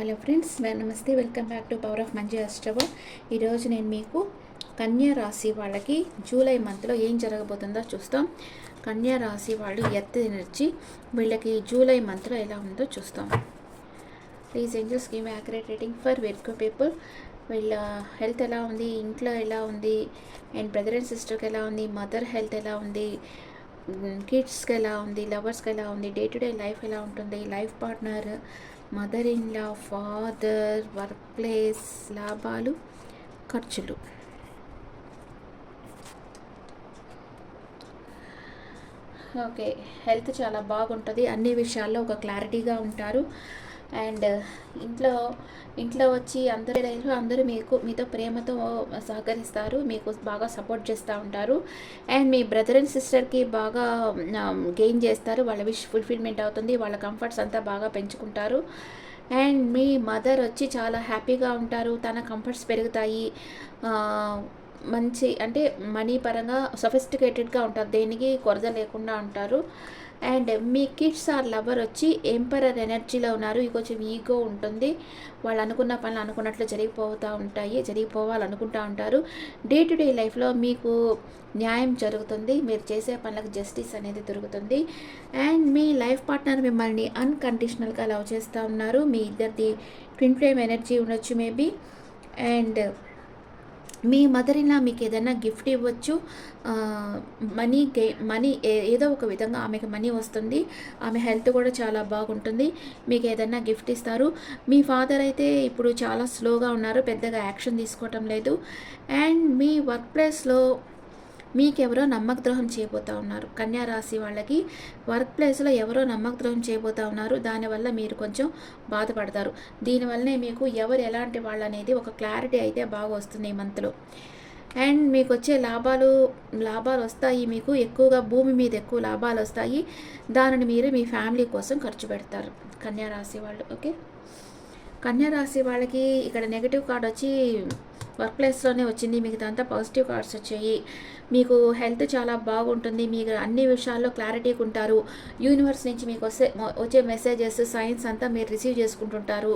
Hello friends, నమస్తే. Welcome back to power of మంచి అష్టవ. ఈరోజు నేను మీకు కన్యా రాశి వాళ్ళకి జూలై మంత్లో ఏం జరగబోతుందో చూస్తాం. కన్యా రాశి వాళ్ళు ఎర్త్ ఎనర్జీ వీళ్ళకి జూలై మంత్లో ఎలా ఉందో చూస్తాం. Please angels give accurate rating for Virgo people. వీళ్ళ హెల్త్ ఎలా ఉంది, ఇంట్లో ఎలా ఉంది, అండ్ బ్రదర్ అండ్ సిస్టర్కి ఎలా ఉంది, మదర్ హెల్త్ ఎలా ఉంది, కిడ్స్కి ఎలా ఉంది, లవర్స్కి ఎలా ఉంది, డే టు డే లైఫ్ ఎలా ఉంటుంది, life partner, mother in law, father, work place, లాభాలు, ఖర్చులు. ఓకే, హెల్త్ చాలా బాగుంటుంది. అన్ని విషయాల్లో ఒక క్లారిటీగా ఉంటారు. అండ్ ఇంట్లో వచ్చి అందరూ మీతో ప్రేమతో సహకరిస్తారు, మీకు బాగా సపోర్ట్ చేస్తూ ఉంటారు. అండ్ మీ బ్రదర్ అండ్ సిస్టర్కి బాగా గెయిన్ చేస్తారు, వాళ్ళ విష్ ఫుల్ఫిల్మెంట్ అవుతుంది, వాళ్ళ కంఫర్ట్స్ అంతా బాగా పెంచుకుంటారు. అండ్ మీ మదర్ వచ్చి చాలా హ్యాపీగా ఉంటారు, తన కంఫర్ట్స్ పెరుగుతాయి. మంచి అంటే మనీ పరంగా సొఫిస్టికేటెడ్గా ఉంటారు, దేనికి కొరత లేకుండా ఉంటారు. అండ్ మీ కిడ్స్ ఆర్ లవర్ వచ్చి ఎంపరర్ ఎనర్జీలో ఉన్నారు. కొంచెం ఈగో ఉంటుంది, వాళ్ళు అనుకున్న పనులు అనుకున్నట్లు జరిగిపోవాలనుకుంటూ ఉంటారు. డే టు డే లైఫ్లో మీకు న్యాయం జరుగుతుంది, మీరు చేసే పనులకు జస్టిస్ అనేది దొరుకుతుంది. అండ్ మీ లైఫ్ పార్ట్నర్ మిమ్మల్ని అన్కండిషనల్గా లవ్ చేస్తూ ఉన్నారు. మీ ఇద్దరిది ట్విన్ ఫ్లేమ్ ఎనర్జీ ఉండొచ్చు maybe. And me mother in law మీకు ఏదైనా గిఫ్ట్ ఇవ్వచ్చు. మనీ ఏదో ఒక విధంగా ఆమెకి మనీ వస్తుంది. ఆమె హెల్త్ కూడా చాలా బాగుంటుంది, మీకు ఏదైనా గిఫ్ట్ ఇస్తారు. మీ ఫాదర్ అయితే ఇప్పుడు చాలా స్లోగా ఉన్నారు, పెద్దగా యాక్షన్ తీసుకోవటం లేదు. అండ్ మీ వర్క్ ప్లేస్లో మీకెవరో నమ్మకద్రోహం చేయబోతూ ఉన్నారు. కన్యా రాశి వాళ్ళకి వర్క్ ప్లేస్లో ఎవరో నమ్మకద్రోహం చేయబోతూ ఉన్నారు. దానివల్ల మీరు కొంచెం బాధపడతారు. దీనివల్లనే మీకు ఎవరు ఎలాంటి వాళ్ళు అనేది ఒక క్లారిటీ అయితే బాగా వస్తుంది ఈ మంత్లో. అండ్ మీకు వచ్చే లాభాలు వస్తాయి. మీకు ఎక్కువగా భూమి మీద ఎక్కువ లాభాలు వస్తాయి. దానిని మీరు మీ ఫ్యామిలీ కోసం ఖర్చు పెడతారు కన్యా రాశి వాళ్ళు. ఓకే, కన్యా రాశి వాళ్ళకి ఇక్కడ నెగిటివ్ కార్డ్ వచ్చి వర్క్ ప్లేస్లోనే వచ్చింది, మిగతాంతా పాజిటివ్ కార్డ్స్ వచ్చాయి. మీకు హెల్త్ చాలా బాగుంటుంది, మీకు అన్ని విషయాల్లో క్లారిటీగా ఉంటారు. యూనివర్స్ నుంచి మీకు వచ్చే మెసేజెస్, సైన్స్ అంతా మీరు రిసీవ్ చేసుకుంటుంటారు.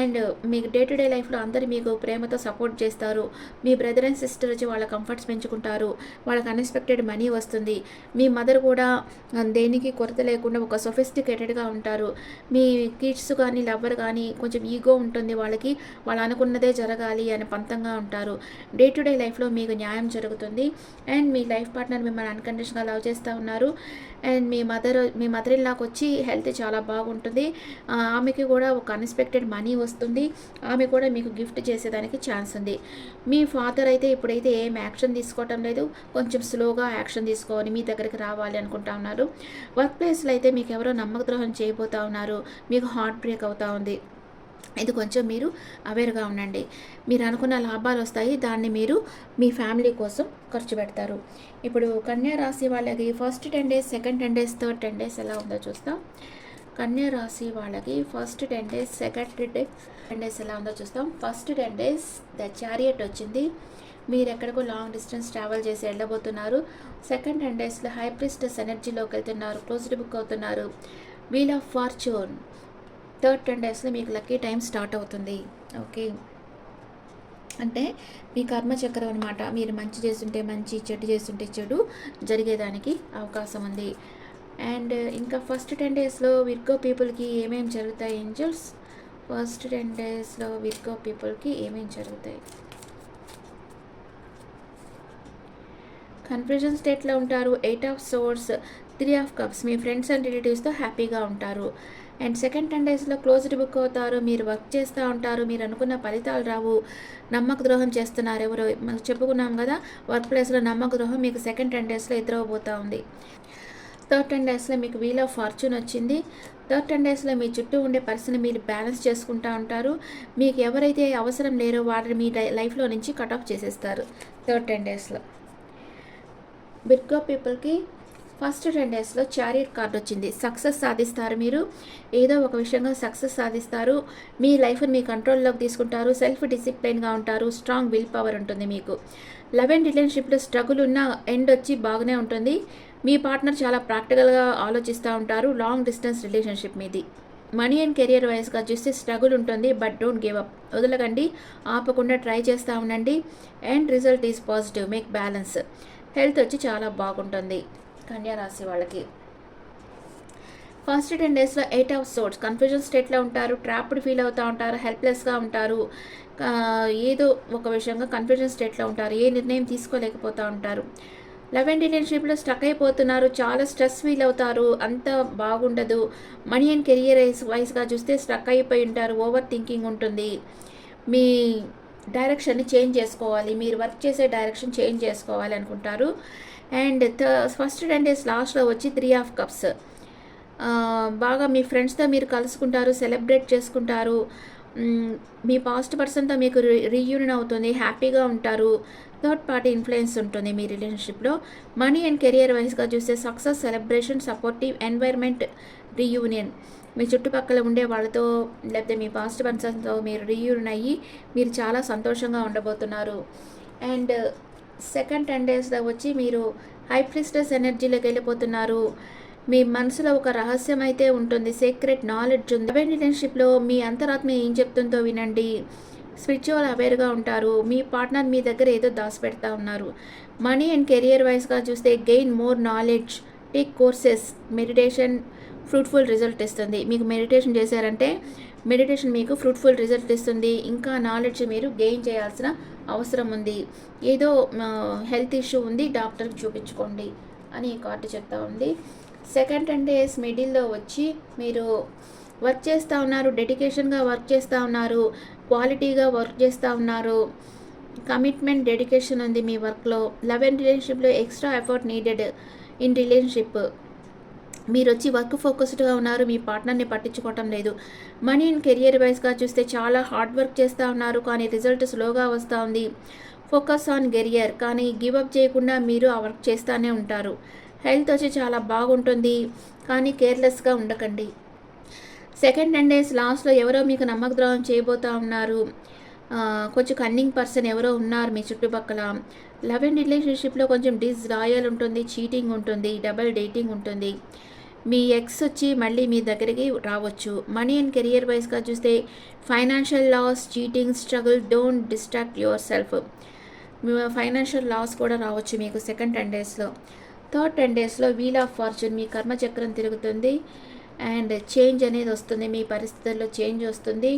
అండ్ మీకు డే టు డే లైఫ్లో అందరూ మీకు ప్రేమతో సపోర్ట్ చేస్తారు. మీ బ్రదర్ అండ్ సిస్టర్ వచ్చి వాళ్ళ కంఫర్ట్స్ పెంచుకుంటారు, వాళ్ళకి అన్ఎక్స్పెక్టెడ్ మనీ వస్తుంది. మీ మదర్ కూడా దేనికి కొరత లేకుండా ఒక సొఫిస్టికేటెడ్గా ఉంటారు. మీ కిడ్స్ కానీ లవర్ కానీ కొంచెం ఈగో ఉంటుంది, వాళ్ళు అనుకున్నదే జరగాలి అని పంతంగా ఉంటారు. డే టు డే లైఫ్లో మీకు న్యాయం జరుగుతుంది. అండ్ మీ లైఫ్ పార్ట్నర్ మిమ్మల్ని అన్కండిషనల్గా లవ్ చేస్తూ ఉన్నారు. అండ్ మీ మదర్ ఇన్ లాకి వచ్చి హెల్త్ చాలా బాగుంటుంది, ఆమెకి కూడా ఒక అన్ఎక్స్పెక్టెడ్ మనీ వస్తుంది, ఆమె కూడా మీకు గిఫ్ట్ చేసేదానికి ఛాన్స్ ఉంది. మీ ఫాదర్ అయితే ఇప్పుడైతే ఏం యాక్షన్ తీసుకోవటం లేదు, కొంచెం స్లోగా యాక్షన్ తీసుకోవాలి, మీ దగ్గరికి రావాలి అనుకుంటా ఉన్నారు. వర్క్ ప్లేస్లో అయితే మీకు ఎవరో నమ్మకద్రోహం చేయబోతూ ఉన్నారు, మీకు హార్ట్ బ్రేక్ అవుతూ ఉంది. ఇది కొంచెం మీరు అవేర్గా ఉండండి. మీరు అనుకున్న లాభాలు వస్తాయి, దాన్ని మీరు మీ ఫ్యామిలీ కోసం ఖర్చు పెడతారు. ఇప్పుడు కన్యా రాశి వాళ్ళకి first 10 days, second 10 days, third 10 days ఎలా ఉందో చూస్తాం. కన్యా రాశి వాళ్ళకి ఫస్ట్ 10 days, సెకండ్ 10 days ఎలా ఉందో చూస్తాం. ఫస్ట్ 10 days ద చారియట్ వచ్చింది, మీరు ఎక్కడికో లాంగ్ డిస్టెన్స్ ట్రావెల్ చేసి వెళ్ళబోతున్నారు. సెకండ్ 10 daysలో హై ప్రిస్టెస్ ఎనర్జీలోకి వెళ్తున్నారు, క్లోజ్డ్ బుక్ అవుతున్నారు. Wheel of fortune. థర్డ్ 10 daysలో మీకు లక్కీ టైం స్టార్ట్ అవుతుంది. ఓకే, అంటే మీ కర్మచక్రం అనమాట. మీరు మంచి చేస్తుంటే మంచి, చెడు చేస్తుంటే చెడు జరిగేదానికి అవకాశం ఉంది. అండ్ ఇంకా ఫస్ట్ 10 daysలో విర్గో పీపుల్కి ఏమేమి జరుగుతాయి ఏంజల్స్? ఫస్ట్ 10 daysలో విర్గో పీపుల్కి ఏమేమి జరుగుతాయి? కన్ఫ్యూజన్ స్టేట్లో ఉంటారు. 8 of swords, 3 of cups. మీ ఫ్రెండ్స్ అండ్ రిలేటివ్స్తో హ్యాపీగా ఉంటారు. అండ్ సెకండ్ 10 daysలో క్లోజ్డ్ బుక్ అవుతారు, మీరు వర్క్ చేస్తూ ఉంటారు, మీరు అనుకున్న ఫలితాలు రావు, నమ్మక ద్రోహం చేస్తున్నారు ఎవరో. మనకు చెప్పుకున్నాం కదా, వర్క్ ప్లేస్లో నమ్మక ద్రోహం మీకు సెకండ్ 10 daysలో ఎదురవబోతూ ఉంది. థర్డ్ 10 daysలో మీకు వీల్ ఆఫ్ ఫార్చ్యూన్ వచ్చింది. థర్డ్ 10 daysలో మీ చుట్టూ ఉండే పర్సన్ మీరు బ్యాలెన్స్ చేసుకుంటూ ఉంటారు. మీకు ఎవరైతే అవసరం లేరో వారిని మీ లైఫ్లో నుంచి కట్ ఆఫ్ చేసేస్తారు థర్డ్ 10 daysలో. విర్గో పీపుల్కి ఫస్ట్ 10 daysలో చారియట్ కార్డ్ వచ్చింది. సక్సెస్ సాధిస్తారు, మీరు ఏదో ఒక విషయంగా సక్సెస్ సాధిస్తారు, మీ లైఫ్ని మీ కంట్రోల్లోకి తీసుకుంటారు, సెల్ఫ్ డిసిప్లైన్గా ఉంటారు, స్ట్రాంగ్ విల్ పవర్ ఉంటుంది మీకు. లవ్ అండ్ రిలేషన్షిప్లో స్ట్రగుల్ ఉన్న ఎండ్ వచ్చి బాగానే ఉంటుంది. మీ పార్ట్నర్ చాలా ప్రాక్టికల్గా ఆలోచిస్తూ ఉంటారు. లాంగ్ డిస్టెన్స్ రిలేషన్షిప్ మీది. మనీ అండ్ కెరియర్ వైజ్గా చూస్తే స్ట్రగుల్ ఉంటుంది, బట్ డోంట్ గివ్ అప్. వదలకండి, ఆపకుండా ట్రై చేస్తూ ఉండండి. And result is positive, make balance. Health వచ్చి చాలా బాగుంటుంది కన్యా రాశి వాళ్ళకి. ఫస్ట్ 10 డేస్లో 8 ఆఫ్ సోర్ట్స్, కన్ఫ్యూజన్ స్టేట్లో ఉంటారు, ట్రాప్డ్ ఫీల్ అవుతూ ఉంటారు, హెల్ప్లెస్గా ఉంటారు, ఏదో ఒక విషయంగా కన్ఫ్యూజన్ స్టేట్లో ఉంటారు, ఏ నిర్ణయం తీసుకోలేకపోతూ ఉంటారు. లవ్ అండ్ రిలేషన్షిప్లో స్టక్ అయిపోతున్నారు, చాలా స్ట్రెస్ ఫీల్ అవుతారు, అంత బాగుండదు. మనీ అండ్ కెరియర్ వైజ్గా చూస్తే స్టక్ అయిపోయి ఉంటారు, ఓవర్ థింకింగ్ ఉంటుంది. మీ డైరెక్షన్ని చేంజ్ చేసుకోవాలి, మీరు వర్క్ చేసే డైరెక్షన్ చేంజ్ చేసుకోవాలి అనుకుంటారు. అండ్ ఫస్ట్ 10 డేస్ లాస్ట్లో వచ్చి 3 ఆఫ్ కప్స్, బాగా మీ ఫ్రెండ్స్తో మీరు కలుసుకుంటారు, సెలబ్రేట్ చేసుకుంటారు, మీ పాస్ట్ పర్సన్తో మీకు రీయూనియన్ అవుతుంది, హ్యాపీగా ఉంటారు. థర్డ్ పార్టీ ఇన్ఫ్లుయెన్స్ ఉంటుంది మీ రిలేషన్షిప్లో. మనీ అండ్ కెరియర్ వైజ్గా చూస్తే success, celebration, supportive environment, reunion. మీ చుట్టుపక్కల ఉండే వాళ్ళతో లేకపోతే మీ పాస్ట్ పర్సన్తో మీరు రీయూనియన్ అయ్యి మీరు చాలా సంతోషంగా ఉండబోతున్నారు. అండ్ సెకండ్ 10 డేస్లో వచ్చి మీరు హై ప్రిస్టెస్ ఎనర్జీలోకి వెళ్ళిపోతున్నారు. మీ మనసులో ఒక రహస్యం అయితే ఉంటుంది, సీక్రెట్ నాలెడ్జ్ ఉంది. రిలేషన్షిప్లో మీ అంతరాత్మ ఏం చెప్తుందో వినండి, స్పిరిచువల్ అవేర్గా ఉంటారు, మీ పార్ట్నర్ మీ దగ్గర ఏదో దాచిపెడతా ఉన్నారు. మనీ అండ్ కెరియర్ వైజ్గా చూస్తే gain more knowledge, take courses, meditation fruitful result ఇస్తుంది. మీకు మెడిటేషన్ చేశారంటే మెడిటేషన్ మీకు ఫ్రూట్ఫుల్ రిజల్ట్ ఇస్తుంది. ఇంకా నాలెడ్జ్ మీరు గెయిన్ చేయాల్సిన అవసరం ఉంది. ఏదో హెల్త్ ఇష్యూ ఉంది, డాక్టర్కి చూపించుకోండి అని ఈ కార్డు చెప్తా ఉంది. సెకండ్ 10 డేస్ మిడిల్లో వచ్చి మీరు వర్క్ చేస్తూ ఉన్నారు, డెడికేషన్గా వర్క్ చేస్తూ ఉన్నారు, క్వాలిటీగా వర్క్ చేస్తూ ఉన్నారు, కమిట్మెంట్, డెడికేషన్ ఉంది మీ వర్క్లో. లవ్ అండ్ రిలేషన్షిప్లో extra effort needed in relationship. మీరు వచ్చి వర్క్ ఫోకస్డ్గా ఉన్నారు, మీ పార్ట్నర్ని పట్టించుకోవటం లేదు. మనీ అండ్ కెరియర్ వైజ్గా చూస్తే చాలా హార్డ్ వర్క్ చేస్తూ ఉన్నారు, కానీ రిజల్ట్ స్లోగా వస్తూ ఉంది. ఫోకస్ ఆన్ కెరియర్, కానీ గివ్ అప్ చేయకుండా మీరు ఆ వర్క్ చేస్తూనే ఉంటారు. హెల్త్ వచ్చి చాలా బాగుంటుంది, కానీ కేర్లెస్గా ఉండకండి. సెకండ్ 10 డేస్ లాస్ట్లో ఎవరో మీకు నమ్మక ద్రోహం చేయబోతూ ఉన్నారు, కొంచెం కన్నింగ్ పర్సన్ ఎవరో ఉన్నారు మీ చుట్టుపక్కల. లవ్ అండ్ రిలేషన్షిప్లో కొంచెం డిస్లాయల్ ఉంటుంది, చీటింగ్ ఉంటుంది, డబల్ డేటింగ్ ఉంటుంది. మీ ఎక్స్ వచ్చి మళ్ళీ మీ దగ్గరికి రావచ్చు. మనీ అండ్ కెరియర్ వైజ్గా చూస్తే financial loss, cheating, struggle, don't distract yourself. Financial loss కూడా రావచ్చు మీకు సెకండ్ 10 డేస్లో. థర్డ్ 10 డేస్లో వీల్ ఆఫ్ ఫార్చ్యూన్, మీ కర్మచక్రం తిరుగుతుంది అండ్ చేంజ్ అనేది వస్తుంది, మీ పరిస్థితుల్లో చేంజ్ వస్తుంది.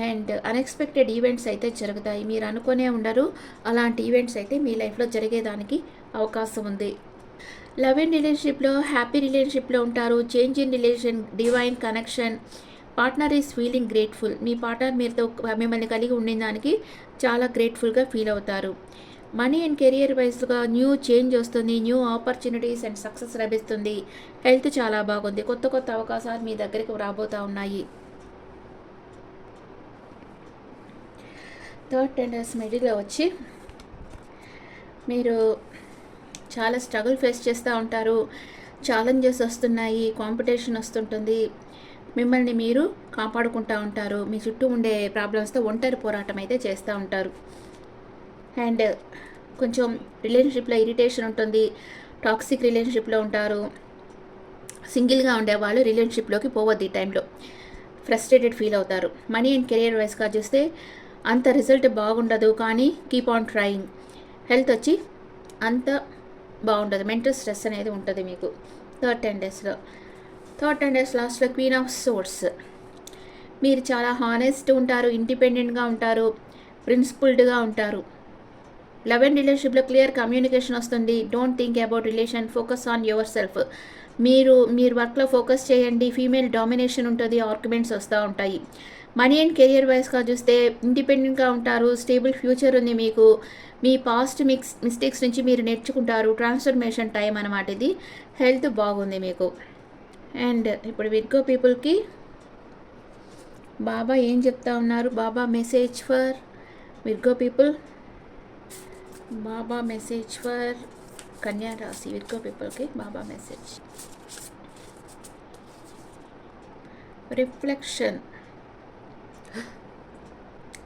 అండ్ అన్ఎక్స్పెక్టెడ్ ఈవెంట్స్ అయితే జరుగుతాయి, మీరు అనుకునే ఉండరు, అలాంటి ఈవెంట్స్ అయితే మీ లైఫ్లో జరిగేదానికి అవకాశం ఉంది. లవ్ అండ్ రిలేషన్షిప్లో హ్యాపీ రిలేషన్షిప్లో ఉంటారు, change in relation, divine connection, partner is feeling grateful. Me partner మీతో మిమ్మల్ని కలిగి ఉండిన దానికి చాలా గ్రేట్ఫుల్గా ఫీల్ అవుతారు. మనీ అండ్ కెరియర్ వైజ్గా న్యూ చేంజ్ వస్తుంది, న్యూ ఆపర్చునిటీస్ అండ్ సక్సెస్ లభిస్తుంది. హెల్త్ చాలా బాగుంది, కొత్త కొత్త అవకాశాలు మీ దగ్గరికి రాబోతూ ఉన్నాయి. థర్డ్ 10 డేస్ మిడిల్లో వచ్చి మీరు చాలా స్ట్రగుల్ ఫేస్ చేస్తూ ఉంటారు, ఛాలెంజెస్ వస్తున్నాయి, కాంపిటీషన్ వస్తుంటుంది, మిమ్మల్ని మీరు కాపాడుకుంటూ ఉంటారు, మీ చుట్టూ ఉండే ప్రాబ్లమ్స్తో ఒంటరి పోరాటం అయితే చేస్తూ ఉంటారు. అండ్ కొంచెం రిలేషన్షిప్లో ఇరిటేషన్ ఉంటుంది, టాక్సిక్ రిలేషన్షిప్లో ఉంటారు, సింగిల్గా ఉండేవాళ్ళు రిలేషన్షిప్లోకి పోవద్దు ఈ టైంలో, ఫ్రస్ట్రేటెడ్ ఫీల్ అవుతారు. మనీ అండ్ కెరియర్ వైజ్గా చూస్తే అంత రిజల్ట్ బాగుండదు, కానీ కీప్ ఆన్ ట్రయింగ్. హెల్త్ వచ్చి అంత బాగుంటుంది, మెంటల్ స్ట్రెస్ అనేది ఉంటుంది మీకు థర్డ్ 10 డేస్లో. థర్డ్ 10 డేస్ లాస్ట్లో క్వీన్ ఆఫ్ సోర్స్, మీరు చాలా హానెస్ట్ ఉంటారు, ఇండిపెండెంట్గా ఉంటారు, ప్రిన్సిపుల్డ్గా ఉంటారు. లవ్ అండ్ రిలేషన్షిప్లో క్లియర్ కమ్యూనికేషన్ వస్తుంది, don't think about relation, focus on your self. మీరు వర్క్లో ఫోకస్ చేయండి, ఫీమేల్ డామినేషన్ ఉంటుంది, ఆర్గ్యుమెంట్స్ వస్తూ ఉంటాయి. మనీ అండ్ కెరియర్ వైజ్గా చూస్తే ఇండిపెండెంట్గా ఉంటారు, స్టేబుల్ ఫ్యూచర్ ఉంది మీకు, మీ పాస్ట్ మిస్టేక్స్ నుంచి మీరు నేర్చుకుంటారు, ట్రాన్స్ఫర్మేషన్ టైం అన్నమాట ఇది. హెల్త్ బాగుంది మీకు. అండ్ ఇప్పుడు విర్గో పీపుల్కి బాబా ఏం చెప్తా ఉన్నారు, Baba message for Virgo people, Baba message for కన్యా రాశి విర్గో పీపుల్కి బాబా మెసేజ్.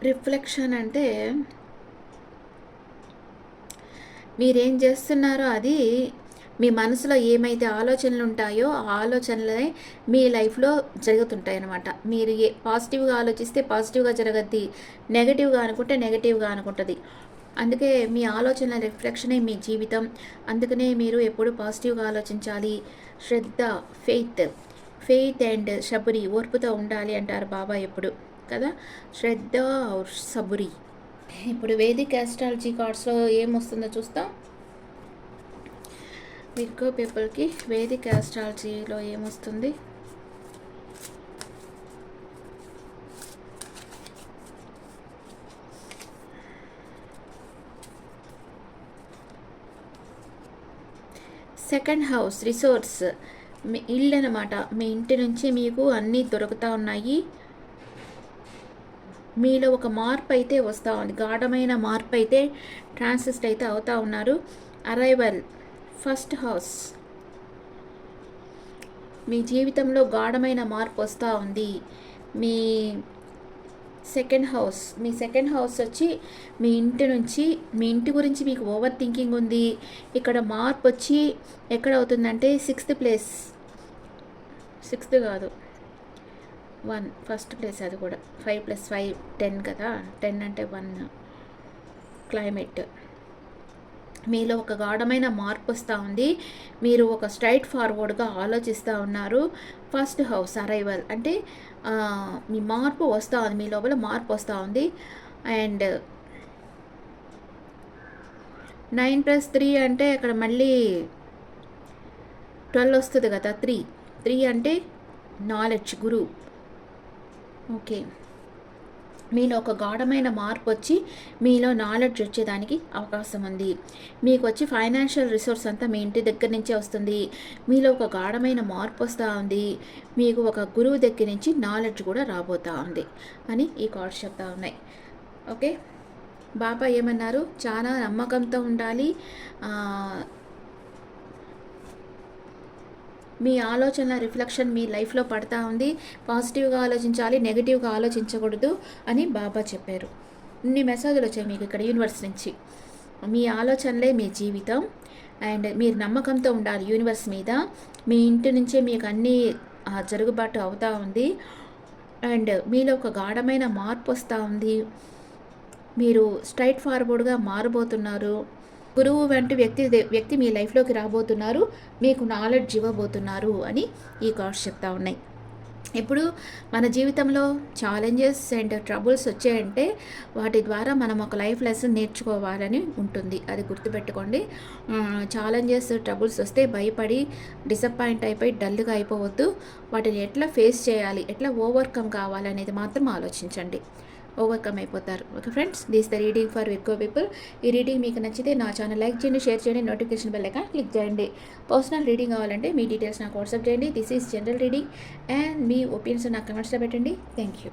రిఫ్లెక్షన్ అంటే మీరేం చేస్తున్నారో అది మీ మనసులో ఏమైతే ఆలోచనలు ఉంటాయో ఆ ఆలోచనలే మీ లైఫ్లో జరుగుతుంటాయి అన్నమాట. మీరు పాజిటివ్గా ఆలోచిస్తే పాజిటివ్గా జరగద్ది, నెగటివ్గా అనుకుంటే నెగటివ్గా అనుకుంటుంది. అందుకే మీ ఆలోచనల రిఫ్లెక్షనే మీ జీవితం. అందుకనే మీరు ఎప్పుడు పాజిటివ్గా ఆలోచించాలి. శ్రద్ధ, ఫెయిత్ అండ్ సబురి, ఓర్పుతో ఉండాలి అంటారు బాబా ఎప్పుడు కదా. శ్రద్ధ ఔర్ సబురి. ఇప్పుడు వేదిక్ ఆస్ట్రాలజీ కార్డ్స్లో ఏమొస్తుందో చూస్తాం. విర్గో పీపుల్కి వేదిక్ ఆస్ట్రాలజీలో ఏమొస్తుంది. సెకండ్ హౌస్ రిసోర్స్, మీ ఇల్లు అనమాట. మీ ఇంటి నుంచి మీకు అన్నీ దొరుకుతూ ఉన్నాయి. మీలో ఒక మార్పు అయితే వస్తూ ఉంది, గాఢమైన మార్పు అయితే ట్రాన్సిస్ట్ అయితే అవుతూ ఉన్నారు. అరైవల్ ఫస్ట్ హౌస్, మీ జీవితంలో గాఢమైన మార్పు వస్తూ ఉంది. మీ సెకండ్ హౌస్ వచ్చి మీ ఇంటి గురించి మీకు ఓవర్ థింకింగ్ ఉంది. ఇక్కడ మార్పు వచ్చి ఎక్కడ అవుతుందంటే 6th ప్లేస్, 6th కాదు 1, ఫస్ట్ ప్లేస్. అది కూడా 5 + 5 10 కదా. 10 అంటే 1. క్లైమేట్, మీలో ఒక గాఢమైన మార్పు వస్తూ ఉంది. మీరు ఒక స్ట్రైట్ ఫార్వర్డ్గా ఆలోచిస్తూ ఉన్నారు. ఫస్ట్ హౌస్ అరైవల్ అంటే మీ మార్పు వస్తూ ఉంది, మీ లోపల మార్పు వస్తూ ఉంది. అండ్ 9 + 3 అంటే అక్కడ మళ్ళీ 12 వస్తుంది కదా. 3 అంటే నాలెడ్జ్, గురువు. ఓకే, మీలో ఒక గాఢమైన మార్పు వచ్చి మీలో నాలెడ్జ్ వచ్చేదానికి అవకాశం ఉంది. మీకు వచ్చి ఫైనాన్షియల్ రిసోర్స్ అంతా మీ ఇంటి దగ్గర నుంచే వస్తుంది. మీలో ఒక గాఢమైన మార్పు వస్తూ ఉంది. మీకు ఒక గురువు దగ్గర నుంచి నాలెడ్జ్ కూడా రాబోతూ ఉంది అని ఈ కార్డ్స్ చెప్తా ఉన్నాయి. ఓకే, బాబా ఏమన్నారు, చాలా నమ్మకంతో ఉండాలి. మీ ఆలోచనల రిఫ్లెక్షన్ మీ లైఫ్లో పడతా ఉంది. పాజిటివ్గా ఆలోచించాలి, నెగిటివ్గా ఆలోచించకూడదు అని బాబా చెప్పారు. ఇన్ని మెసేజ్లు వచ్చాయి మీకు ఇక్కడ యూనివర్స్ నుంచి. మీ ఆలోచనలే మీ జీవితం అండ్ మీరు నమ్మకంతో ఉండాలి యూనివర్స్ మీద. మీ ఇంటి నుంచే మీకు అన్నీ జరుగుబాటు అవుతూ ఉంది. అండ్ మీలో ఒక గాఢమైన మార్పు వస్తూ ఉంది. మీరు స్ట్రైట్ ఫార్వర్డ్గా మారబోతున్నారు. గురువు వంటి వ్యక్తి మీ లైఫ్లోకి రాబోతున్నారు, మీకు నాలెడ్జ్ ఇవ్వబోతున్నారు అని ఈ కార్డ్స్ చెప్తా ఉన్నాయి. ఇప్పుడు మన జీవితంలో ఛాలెంజెస్ అండ్ ట్రబుల్స్ వచ్చాయంటే వాటి ద్వారా మనం ఒక లైఫ్ లెసన్ నేర్చుకోవాలని ఉంటుంది. అది గుర్తుపెట్టుకోండి. ఛాలెంజెస్ ట్రబుల్స్ వస్తే భయపడి డిసప్పాయింట్ అయిపోయి డల్గా అయిపోవద్దు. వాటిని ఎట్లా ఫేస్ చేయాలి, ఎట్లా ఓవర్కమ్ కావాలనేది మాత్రం ఆలోచించండి. ఓవర్కమ్ అయిపోతారు. Okay friends, this the reading for Virgo people. ఈ రీడింగ్ మీకు నచ్చితే నా ఛానల్ లైక్ చేయండి, షేర్ చేయండి, నోటిఫికేషన్ బెల్ ఐకాన్ క్లిక్ చేయండి. పర్సనల్ రీడింగ్ కావాలంటే మీ డీటెయిల్స్ నాకు వాట్సాప్ చేయండి. This is general reading and me opinions నాకు కమెంట్స్లో పెట్టండి. Thank you.